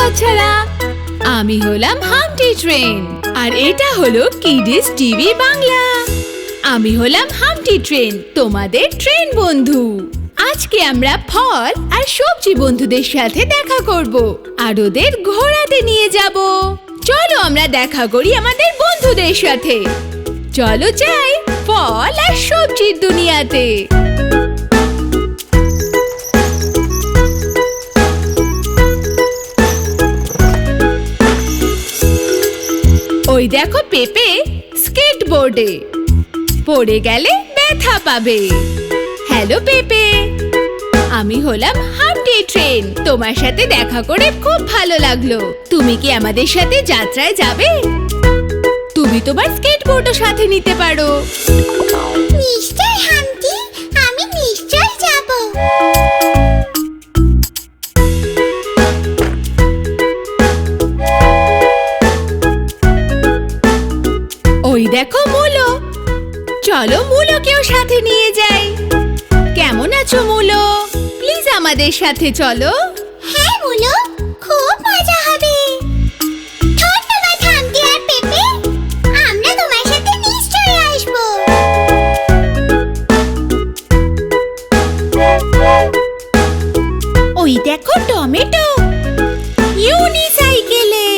বাচ্চারা, আমি হলাম হাম্পটি ট্রেন আর এটা হলো কিডস টিভি বাংলা। আমি হলাম হাম্পটি ট্রেন, তোমাদের ট্রেন বন্ধু। আজকে আমরা ফল আর সবজি বন্ধুদের সাথে দেখা করব আর ওদের ঘোরাতে নিয়ে যাব। চলো আমরা দেখা করি আমাদের বন্ধুদের সাথে। চলো যাই ফল আর সবজির দুনিয়াতে। ওই দেখো পেপে স্কেটবোর্ডে পড়ে গেলে ব্যথা পাবে। হ্যালো পেপে, আমি হলাম হাম্পটি ট্রেন। তোমার সাথে দেখা করে খুব ভালো লাগলো। তুমি কি আমাদের সাথে যাত্রায় যাবে? তুমি তোমার স্কেটবোর্ডও সাথে নিতে পারো। নিশ্চয় হাম্পটি, আমি নিশ্চয় যাব। ওই দেখো মুলো, চলো মুলোকেও সাথে নিয়ে যাই। কেমন আছো মুলো? প্লিজ আমাদের সাথে চলো। হ্যাঁ মুলো, খুব মজা হবে। ধন্যবাদ হাম্পটি আর পেপে, আমরা তোমার সাথে নিশ্চয়ই আসবো। ওই দেখো টমেটো ইউনিসাইকেলে,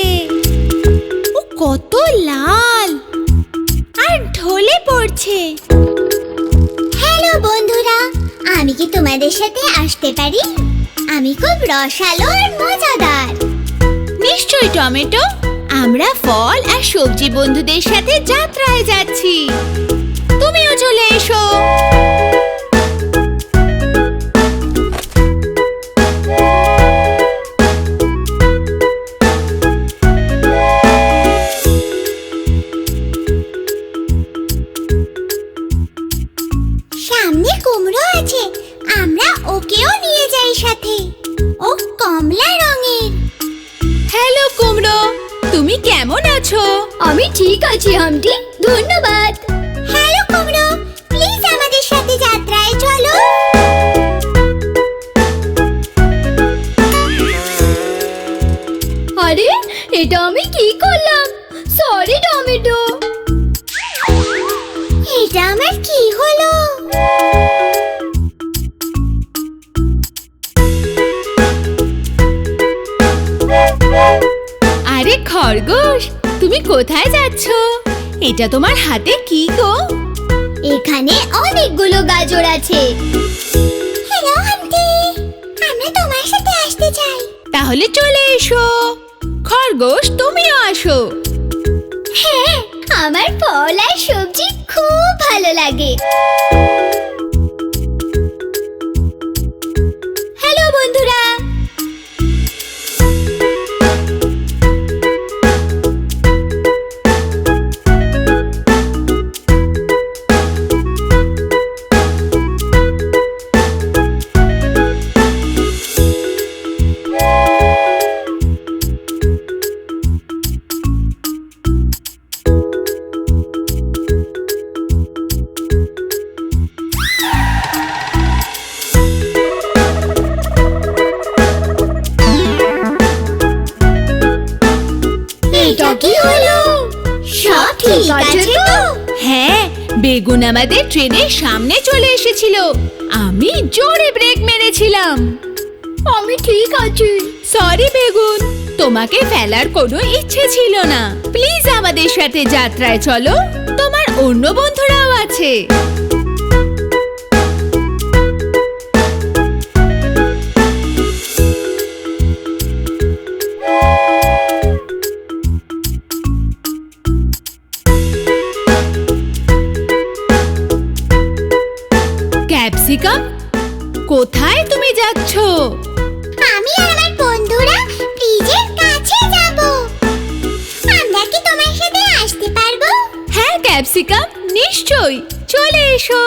ও কত লাল আর ঢলে পড়ছে। হ্যালো বন্ধুরা, আমি কি তোমাদের সাথে আসতে পারি? আমি খুব রসালো আর মজাদার। নিশ্চয় টমেটো, আমরা ফল আর সবজি বন্ধুদের সাথে যাত্রায় যাচ্ছি। তুমিও চলে এসো। সামনে কুমড়ো আছে, আমরা ওকেও নিয়ে যাই সাথে। ও কমলা রঙের। হ্যালো কুমড়ো, তুমি কেমন আছো? আমি ঠিক আছি হাম্পটি, ধন্যবাদ। হ্যালো কুমড়ো, প্লিজ আমাদের সাথে যাত্রায় চলো। আরে এটা আমি কি করলাম? Sorry tomato. এটা আমার কি হলো? আরে খরগোশ, তুমি কোথায় যাচ্ছ? এটা তোমার হাতে কি গো? এখানে অনেকগুলো গাজর আছে। হ্যালো হাম্পটি, আমরা তোমার সাথে আসতে চাই। তাহলে চলে এসো। খরগোশ তুমিও আসো। হ্যাঁ, আমার ফল আর সবজি খুব ভালো লাগে। হ্যালো বন্ধুরা, এটা কি হলো? সব ঠিক আছে তো? হ্যাঁ, বেগুন আমাদের ট্রেনের সামনে চলে এসেছিল। আমি জোরে ব্রেক মেরেছিলাম। আমি ঠিক আছি। সরি বেগুন, তোমাকে ফেলার কোনো ইচ্ছে ছিল না। প্লিজ আমাদের সাথে যাত্রায় চলো, তোমার অন্য বন্ধুরাও আছে। ক্যাপসিকাম, কোথায় তুমি যাচ্ছ? আমি আর আমার বন্ধুরা ব্রিজের কাছে যাব। আমরা কি তোমার সাথে আসতে পারবো? হ্যাঁ ক্যাপসিকাম, নিশ্চয়ই, চলে এসো।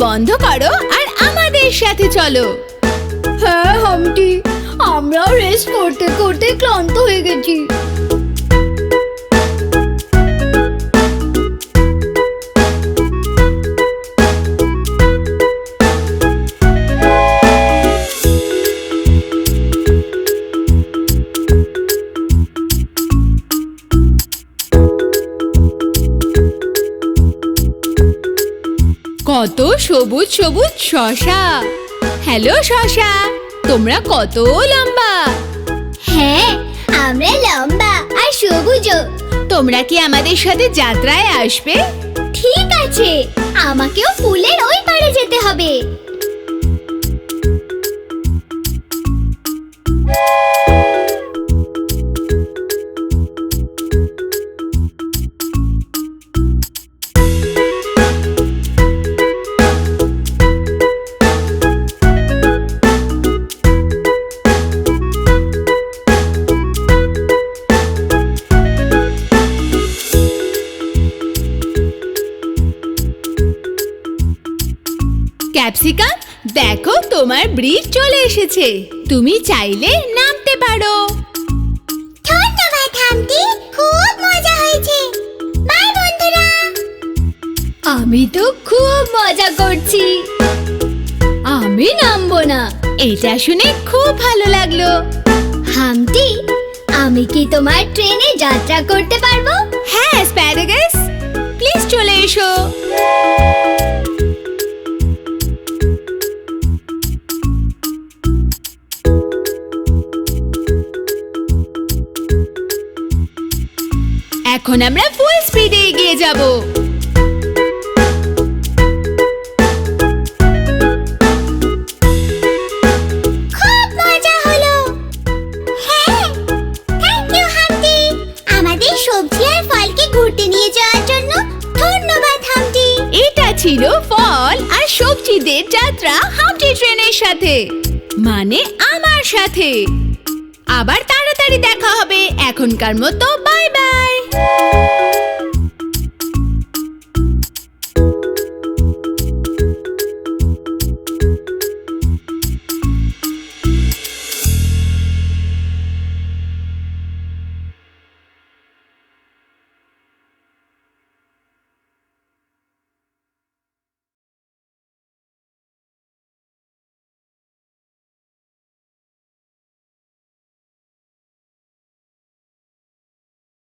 বন্ধ করো আর আমাদের সাথে চলো। হ্যাঁ হাম্পটি, আমরাও রেস করতে করতে ক্লান্ত হয়ে গেছি। কত সবুজ সবুজ শসা। হ্যালো শসা, তোমরা কত লম্বা। হ্যাঁ, আমরা লম্বা আর সবুজও। তোমরা কি আমাদের সাথে যাত্রায় আসবে? ঠিক আছে, আমাকেও পুলের ওই পাড়ে যেতে হবে। ক্যাপসিকাম, দেখো তোমার ব্রিজ চলে এসেছে, তুমি চাইলে নামতে পারো। ধন্যবাদ হাম্পটি, খুব মজা হয়েছে। বাই বন্ধুরা। আমি তো খুব মজা করছি। আমি নামবো না। এটা শুনে খুব ভালো লাগলো। হাম্পটি, আমি কি তোমার ট্রেনে যাত্রা করতে পারবো? হ্যাঁ অ্যাসপ্যারাগাস, প্লিজ চলে এসো। এখন আমরা ফুল স্পিডে এগিয়ে যাব। খুব মজা হলো। হ্যাঁ, থ্যাংক ইউ হাম্পটি, আমাদের সবজি আর ফলকে ঘুরতে নিয়ে যাওয়ার জন্য ধন্যবাদ হাম্পটি। এটা ছিল ফল আর সবজিদের যাত্রা হাম্পটি ট্রেনের সাথে, মানে আমার সাথে। আবার তাড়াতাড়ি দেখা হবে। এখনকার মতো বাই বাই।